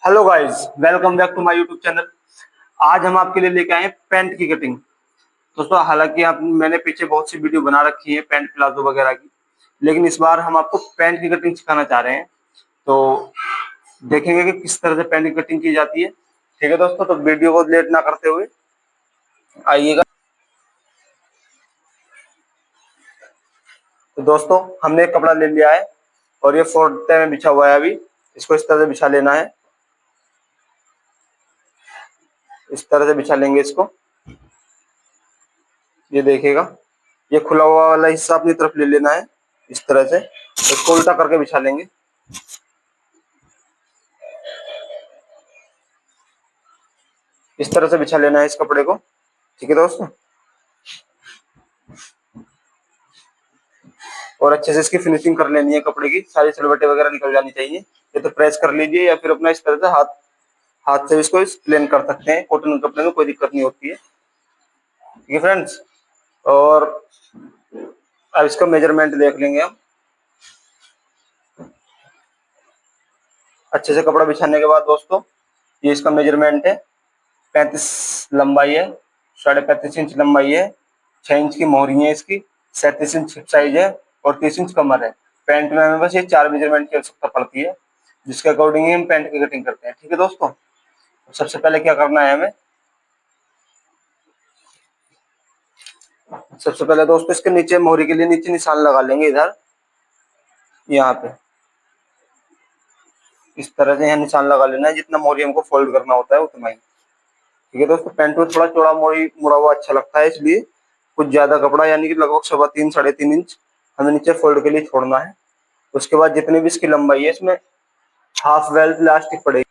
Hello guys, welcome back to my YouTube channel. आज हम आपके लिए लेके आए हैं पैंट की कटिंग। दोस्तों, हालांकि आप मैंने पीछे बहुत सी वीडियो बना रखी है पैंट प्लाजो वगैरह की, लेकिन इस बार हम आपको पैंट की कटिंग सिखाना चाह रहे हैं। तो देखेंगे कि किस तरह से पैंट की कटिंग की जाती है। ठीक है दोस्तों, तो वीडियो को लेट ना करते हुए आइएगा। तो दोस्तों, हमने एक कपड़ा ले लिया है और ये फोर्टे में बिछा हुआ है। अभी इसको इस तरह से बिछा लेना है। इस तरह से बिछा लेंगे इसको। ये देखिएगा, ये खुला हुआ वाला हिस्सा अपनी तरफ ले लेना है। इस तरह से इसको उल्टा करके बिछा लेंगे। इस तरह से बिछा लेना है इस कपड़े को। ठीक है दोस्तों, और अच्छे से इसकी फिनिशिंग कर लेनी है। कपड़े की सारी सिलवटें वगैरह निकल जानी चाहिए। ये तो प्रेस कर लीजिए या फिर अपना इस तरह से हाथ हाथ से इसको प्लेन कर सकते हैं। कॉटन कपड़े में कोई दिक्कत नहीं होती है। ठीक है फ्रेंड्स, और अब इसका मेजरमेंट देख लेंगे हम। अच्छे से कपड़ा बिछाने के बाद दोस्तों, ये इसका मेजरमेंट है। 35 लंबाई है, 35.5 इंच लंबाई है, 6 इंच की मोहरी है इसकी, 37 इंच हिप साइज है और 30 इंच कमर है। पैंट में हमें बस ये 4 मेजरमेंट की आवश्यकता पड़ती है, जिसके अकॉर्डिंग ही हम पैंट की कटिंग करते हैं। ठीक है दोस्तों, सबसे पहले क्या करना है हमें, सबसे पहले दोस्तों इसके नीचे मोहरी के लिए नीचे निशान लगा लेंगे। इधर यहाँ पे इस तरह से यहाँ निशान लगा लेना है। जितना मोहरी हमको फोल्ड करना होता है उतना ही। ठीक है दोस्तों, पैंट में थोड़ा चौड़ा मोहरी मुड़ा हुआ अच्छा लगता है, इसलिए कुछ ज्यादा कपड़ा यानी कि लगभग 3.25 3.5 इंच हमें नीचे फोल्ड के लिए छोड़ना है। उसके बाद जितनी भी इसकी लंबाई है, इसमें हाफ बेल्ट इलास्टिक पड़ेगी।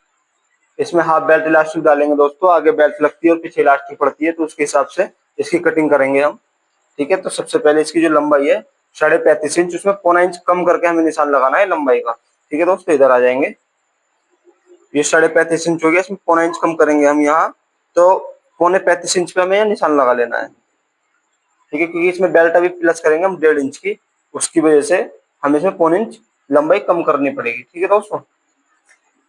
इसमें हाफ बेल्ट इलास्टिक डालेंगे दोस्तों। आगे बेल्ट लगती है और पीछे इलास्टिक पड़ती है, तो उसके हिसाब से इसकी कटिंग करेंगे हम। ठीक है, तो सबसे पहले इसकी जो लंबाई है 35.5 इंच, उसमें 0.25 इंच कम करके हमें निशान लगाना है लंबाई का। ठीक है दोस्तों, इधर आ जाएंगे। ये 35.5 इंच हो गया, इसमें 0.25 इंच कम करेंगे हम यहाँ। तो 35.5 इंच पे हमें निशान लगा लेना है। ठीक है, क्योंकि इसमें बेल्ट अभी प्लस करेंगे हम 1.5 इंच की, उसकी वजह से हमें इसमें 0.25 इंच लंबाई कम करनी पड़ेगी। ठीक है दोस्तों,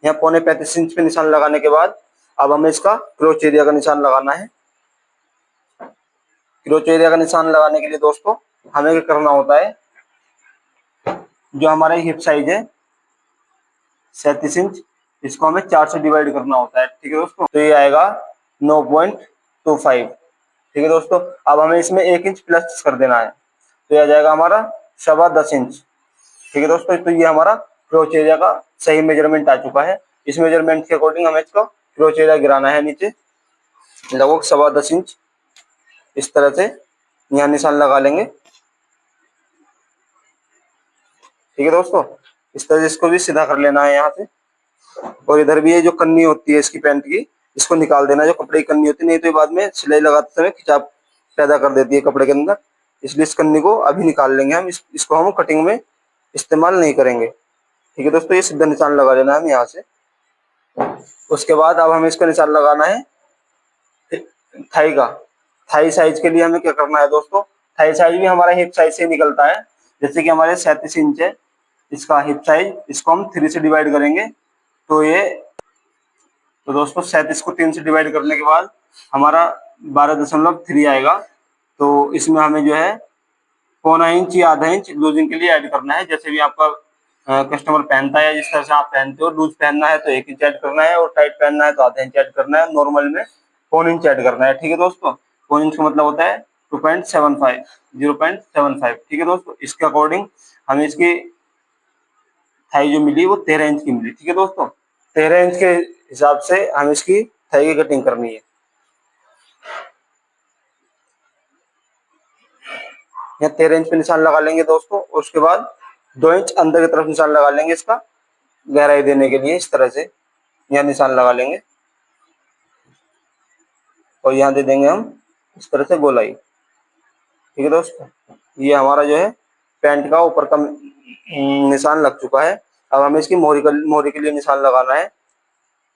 यहाँ 35.5 इंच पे निशान लगाने के बाद अब हमें इसका क्रोच एरिया का निशान लगाना है। क्रोच एरिया का निशान लगाने के लिए दोस्तों हमें क्या करना होता है, जो हमारा हिप साइज है 37 इंच, इसको हमें 4 से डिवाइड करना होता है। ठीक है दोस्तों, तो ये आएगा 9.25। ठीक है दोस्तों, अब हमें इसमें 1 इंच प्लस कर देना है, तो ये आ जाएगा हमारा 10.25 इंच। ठीक है दोस्तों, तो ये हमारा क्रोच एरिया का सही मेजरमेंट आ चुका है। इस मेजरमेंट के अकॉर्डिंग हमें इसका क्रोच एरिया गिराना है नीचे लगभग 10.25 इंच। इस तरह से यहाँ निशान लगा लेंगे। ठीक है दोस्तों, इस तरह से इसको भी सीधा कर लेना है यहाँ से। और इधर भी ये जो कन्नी होती है इसकी पैंट की, इसको निकाल देना है। जो कपड़े की कन्नी होती है, नहीं तो ये बाद में सिलाई लगाते समय खिंचाव पैदा कर देती है कपड़े के अंदर। इसलिए इस कन्नी को अभी निकाल लेंगे हम। इसको हम कटिंग में इस्तेमाल नहीं करेंगे। ठीक है दोस्तों, ये सीधा निशान लगा लेना है हम यहाँ से। उसके बाद अब हमें इसका निशान लगाना है थाई का। थाई साइज के लिए हमें क्या करना है दोस्तों, थाई साइज भी हमारा हिप साइज से निकलता है। जैसे कि हमारे 37 इंच है इसका हिप साइज, इसको हम 3 से डिवाइड करेंगे। तो ये तो दोस्तों 37 को 3 से डिवाइड करने के बाद हमारा 12.3 आएगा। तो इसमें हमें जो है 0.25 इंच या आधा इंच लूजिंग के लिए ऐड करना है। जैसे भी आपका कस्टमर पहनता है, जिस तरह से आप पहनते हो, लूज पहनना है तो 1 इंच ऐड करना है, और टाइट पहनना है तो आधा इंच ऐड करना है। नॉर्मल में 0.25 इंच ऐड करना है। ठीक है दोस्तों, 0.25 इंच का मतलब होता है 2.75, 0.75। ठीक है दोस्तों, इसके अकॉर्डिंग हमें इसकी थाई जो मिली वो 13 इंच की मिली। ठीक है दोस्तों, 13 इंच के हिसाब से हमें इसकी थाई की कटिंग करनी है। यहाँ 13 इंच पे निशान लगा लेंगे दोस्तों। उसके बाद 2 इंच अंदर की तरफ निशान लगा लेंगे इसका गहराई देने के लिए। इस तरह से यहाँ निशान लगा लेंगे और यहाँ दे देंगे हम इस तरह से गोलाई। ठीक है दोस्तों, ये हमारा जो है पैंट का ऊपर का निशान लग चुका है। अब हमें इसकी मोहरी के लिए निशान लगाना है।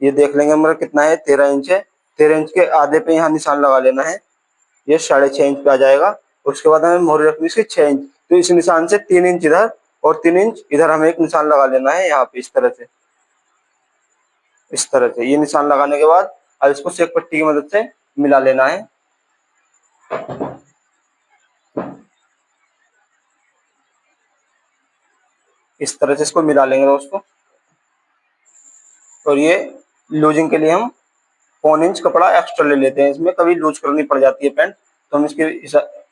ये देख लेंगे हमारा कितना है, 13 इंच है। 13 इंच के आधे पे यहाँ निशान लगा लेना है। ये 6.5 इंच पे आ जाएगा। उसके बाद हमें मोहरी रखनी इसकी 6 इंच। तो इस निशान से 3 इंच इधर और 3 इंच इधर हमें एक निशान लगा लेना है यहाँ पे इस तरह से। इस तरह से ये निशान लगाने के बाद अब इसको सेक पट्टी की मदद से मिला लेना है। इस तरह से इसको मिला लेंगे दोस्तों। और ये लूजिंग के लिए हम 1 इंच कपड़ा एक्स्ट्रा ले लेते हैं, इसमें कभी लूज करनी पड़ जाती है पैंट तो हम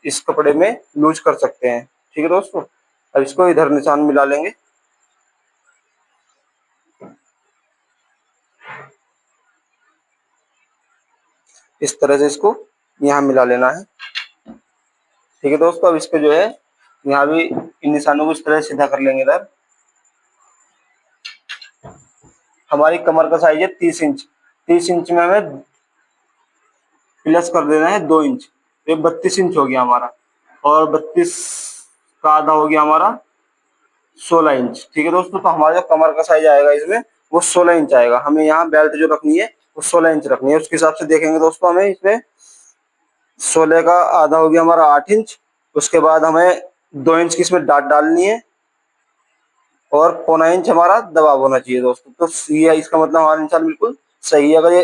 इस कपड़े में लूज कर सकते हैं। ठीक है दोस्तों, अब इसको इधर निशान मिला लेंगे। इस तरह से इसको यहाँ मिला लेना है। ठीक है दोस्तों, अब इसको जो है यहाँ भी इन निशानों को इस तरह सीधा कर लेंगे। इधर हमारी कमर का साइज है 30 इंच, 30 इंच में हमें प्लस कर देना है 2 इंच, तो 32 इंच हो गया हमारा, और 32 का आधा हो गया हमारा 16 इंच। ठीक है दोस्तों, तो हमारा जो कमर का साइज आएगा इसमें वो 16 इंच आएगा। हमें यहाँ बेल्ट जो रखनी है वो 16 इंच रखनी है, उसके हिसाब से देखेंगे दोस्तों। हमें इसमें 16 का आधा हो गया हमारा 8 इंच, उसके बाद हमें 2 इंच की इसमें डाट डालनी है, और 0.25 इंच हमारा दबाव होना चाहिए दोस्तों। तो ये इसका मतलब हमारा निशान बिल्कुल सही है। अगर ये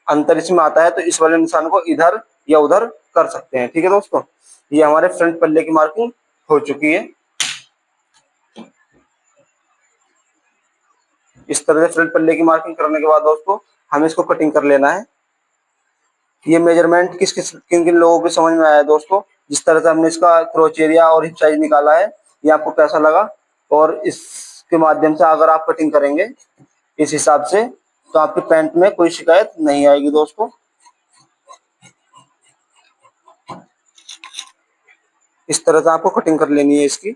अंतर इसमें आता है तो इस वाले निशान को इधर या उधर कर सकते हैं। ठीक है दोस्तों, ये हमारे फ्रंट पल्ले की मार्किंग हो चुकी है। इस तरह से फ्रंट पल्ले की मार्किंग करने के बाद दोस्तों हमें इसको कटिंग कर लेना है। ये मेजरमेंट किन किन लोगों को समझ में आया दोस्तों, जिस तरह से हमने इसका क्रोच एरिया और हिप साइज निकाला है, ये आपको कैसा लगा? और इसके माध्यम से अगर आप कटिंग करेंगे इस हिसाब से तो आपकी पैंट में कोई शिकायत नहीं आएगी दोस्तों। इस तरह से आपको कटिंग कर लेनी है इसकी।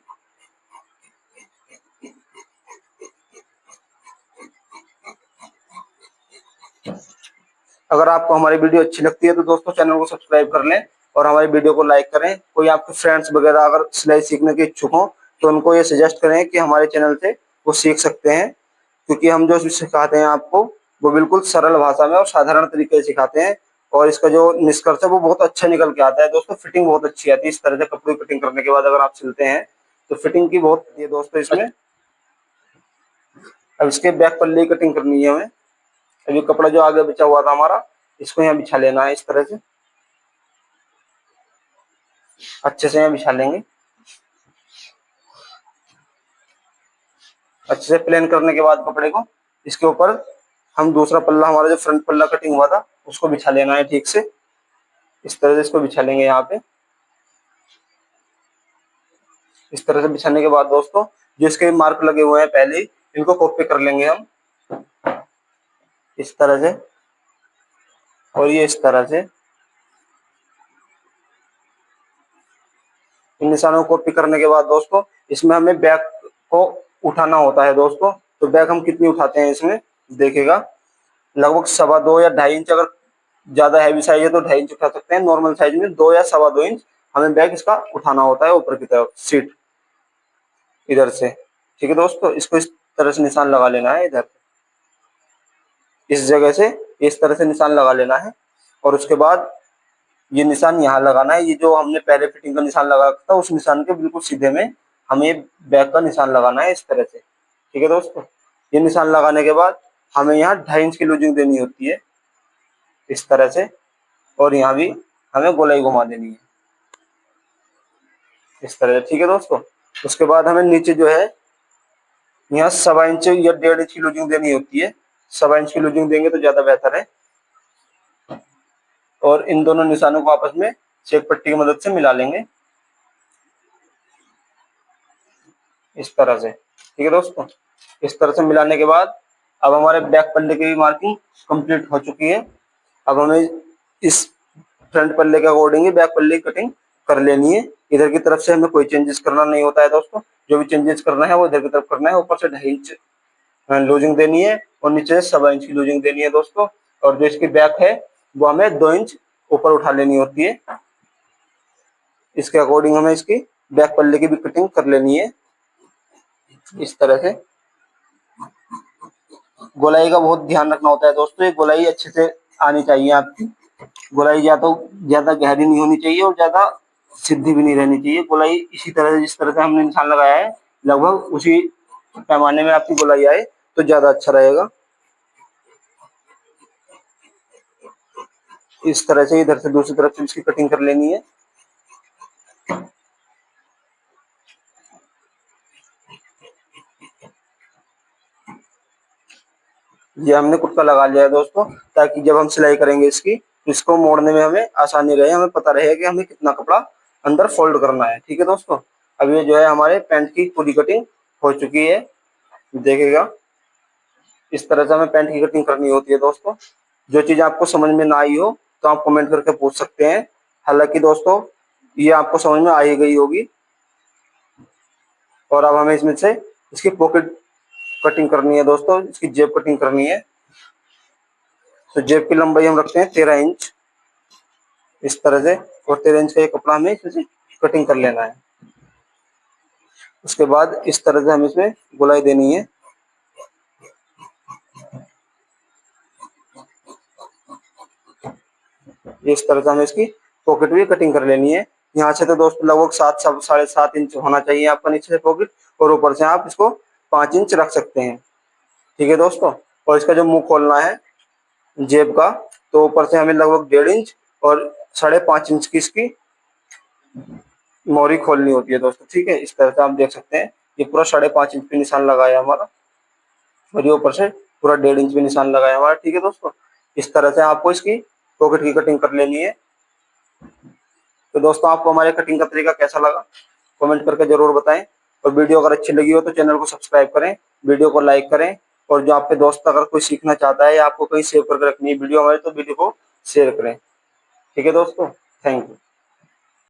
अगर आपको हमारी वीडियो अच्छी लगती है तो दोस्तों चैनल को सब्सक्राइब कर लें और हमारी वीडियो को लाइक करें। कोई आपके फ्रेंड्स वगैरह अगर सिलाई सीखने के इच्छुक हों तो उनको ये सजेस्ट करें कि हमारे चैनल से वो सीख सकते हैं, क्योंकि हम जो सिखाते हैं आपको वो बिल्कुल सरल भाषा में और साधारण तरीके से सिखाते हैं, और इसका जो निष्कर्ष है वो बहुत अच्छा निकल के आता है दोस्तों। फिटिंग बहुत अच्छी आती है इस तरह से कपड़े कटिंग करने के बाद अगर आप सिलते हैं तो फिटिंग की बहुत ये दोस्तों इसमें। अब इसके बैक पल्ले की कटिंग करनी है हमें। अभी कपड़ा जो आगे बचा हुआ था हमारा इसको यहाँ बिछा लेना है। इस तरह से अच्छे से यहाँ बिछा लेंगे। अच्छे से प्लेन करने के बाद कपड़े को इसके ऊपर हम दूसरा पल्ला, हमारा जो फ्रंट पल्ला कटिंग हुआ था उसको बिछा लेना है ठीक से। इस तरह से इसको बिछा लेंगे यहाँ पे। इस तरह से बिछाने के बाद दोस्तों जो इसके मार्क लगे हुए हैं पहले ही, इनको कॉपी कर लेंगे हम इस तरह से, और ये इस तरह से। इन निशानों को कॉपी करने के बाद दोस्तों इसमें हमें बैक को उठाना होता है दोस्तों। तो बैक हम कितनी उठाते हैं इसमें देखिएगा, लगभग 2.25 या 2.5 इंच। अगर ज्यादा हैवी साइज है तो 2.5 इंच उठा सकते हैं, नॉर्मल साइज में 2 या 2.25 इंच हमें बैक इसका उठाना होता है ऊपर की तरफ सीट इधर से। ठीक है दोस्तों, इसको इस तरह से निशान लगा लेना है इधर इस जगह से, इस तरह से निशान लगा लेना है। और उसके बाद ये निशान यहाँ लगाना है। ये जो हमने पहले फिटिंग का निशान लगा था उस निशान के बिल्कुल सीधे में हमें बैक का निशान लगाना है इस तरह से। ठीक है दोस्तों, ये निशान लगाने के बाद हमें यहाँ 2.5 इंच की लूजिंग देनी होती है इस तरह से, और यहाँ भी हमें गोलाई घुमा देनी है इस तरह से। ठीक है दोस्तों, उसके बाद हमें नीचे जो है यहाँ 1.25 इंच या 1.5 इंच की लूजिंग देनी होती है। 1.25 इंच की लूजिंग देंगे तो ज्यादा बेहतर है। और इन दोनों निशानों को आपस में चेक पट्टी की मदद से मिला लेंगे इस तरह से। ठीक है दोस्तों, इस तरह से मिलाने के बाद अब हमारे बैक पल्ले की मार्किंग कंप्लीट हो चुकी है। अब हमें इस फ्रंट पल्ले के अकॉर्डिंग बैक पल्ले की कटिंग कर लेनी है। इधर की तरफ से हमें कोई चेंजेस करना नहीं होता है दोस्तों, जो भी चेंजेस करना है वो इधर की तरफ करना है। ऊपर से 2.5 इंच लूजिंग देनी है और नीचे से 1.25 इंच की लूजिंग देनी है दोस्तों। और जो इसकी बैक है वो हमें 2 इंच ऊपर उठा लेनी होती है। इसके अकॉर्डिंग हमें इसकी बैक पल्ले की भी कटिंग कर लेनी है इस तरह से। गोलाई का बहुत ध्यान रखना होता है दोस्तों, ये गोलाई अच्छे से आनी चाहिए आपकी। गोलाई ज्यादा गहरी नहीं होनी चाहिए और ज्यादा सीधी भी नहीं रहनी चाहिए। गोलाई इसी तरह से जिस तरह से हमने निशान लगाया है लगभग उसी पैमाने में आपकी गोलाई आए तो ज्यादा अच्छा रहेगा। इस तरह से इधर से दूसरी तरफ से इसकी कटिंग कर लेनी है। ये हमने कुटका लगा लिया है दोस्तों, ताकि जब हम सिलाई करेंगे इसकी तो इसको मोड़ने में हमें आसानी रहे, हमें पता रहे कि हमें कितना कपड़ा अंदर फोल्ड करना है। ठीक है दोस्तों, अब ये जो है हमारे पैंट की पूरी कटिंग हो चुकी है। देखिएगा, इस तरह से हमें पैंट की कटिंग करनी होती है दोस्तों। जो चीज आपको समझ में ना आई हो तो आप कमेंट करके पूछ सकते हैं। हालांकि दोस्तों ये आपको समझ में आ ही गई होगी। और अब हमें इसमें से इसकी पॉकेट कटिंग करनी है दोस्तों, इसकी जेब कटिंग करनी है। तो जेब की लंबाई हम रखते हैं 13 इंच इस तरह से, और 13 इंच का ये कपड़ा हमें इसमें से कटिंग कर लेना है। उसके बाद इस तरह से हमें इसमें गोलाई देनी है। इस तरह से हमें इसकी पॉकेट भी कटिंग कर लेनी है। यहाँ से तो दोस्तों लगभग 7-7.5 इंच होना चाहिए आपका नीचे से पॉकेट, और ऊपर से आप इसको 5 इंच रख सकते हैं। ठीक है दोस्तों, और इसका जो मुंह खोलना है जेब का, तो ऊपर से हमें लगभग 1.5 इंच और 5.5 इंच की इसकी मोहरी खोलनी होती है दोस्तों। ठीक है, इस तरह से आप देख सकते हैं ये पूरा 5.5 इंच पे निशान लगाया हमारा, और ये ऊपर से पूरा 1.5 इंच पे निशान लगाया हमारा। ठीक है दोस्तों, इस तरह से आपको इसकी पॉकेट की कटिंग कर लेनी है। तो दोस्तों आपको हमारे कटिंग का तरीका कैसा लगा कमेंट करके जरूर बताएं, और वीडियो अगर अच्छी लगी हो तो चैनल को सब्सक्राइब करें, वीडियो को लाइक करें, और जो आपके दोस्त अगर कोई सीखना चाहता है या आपको कहीं सेव करके रखनी है वीडियो हमारे, तो वीडियो को शेयर करें। ठीक है दोस्तों, थैंक यू।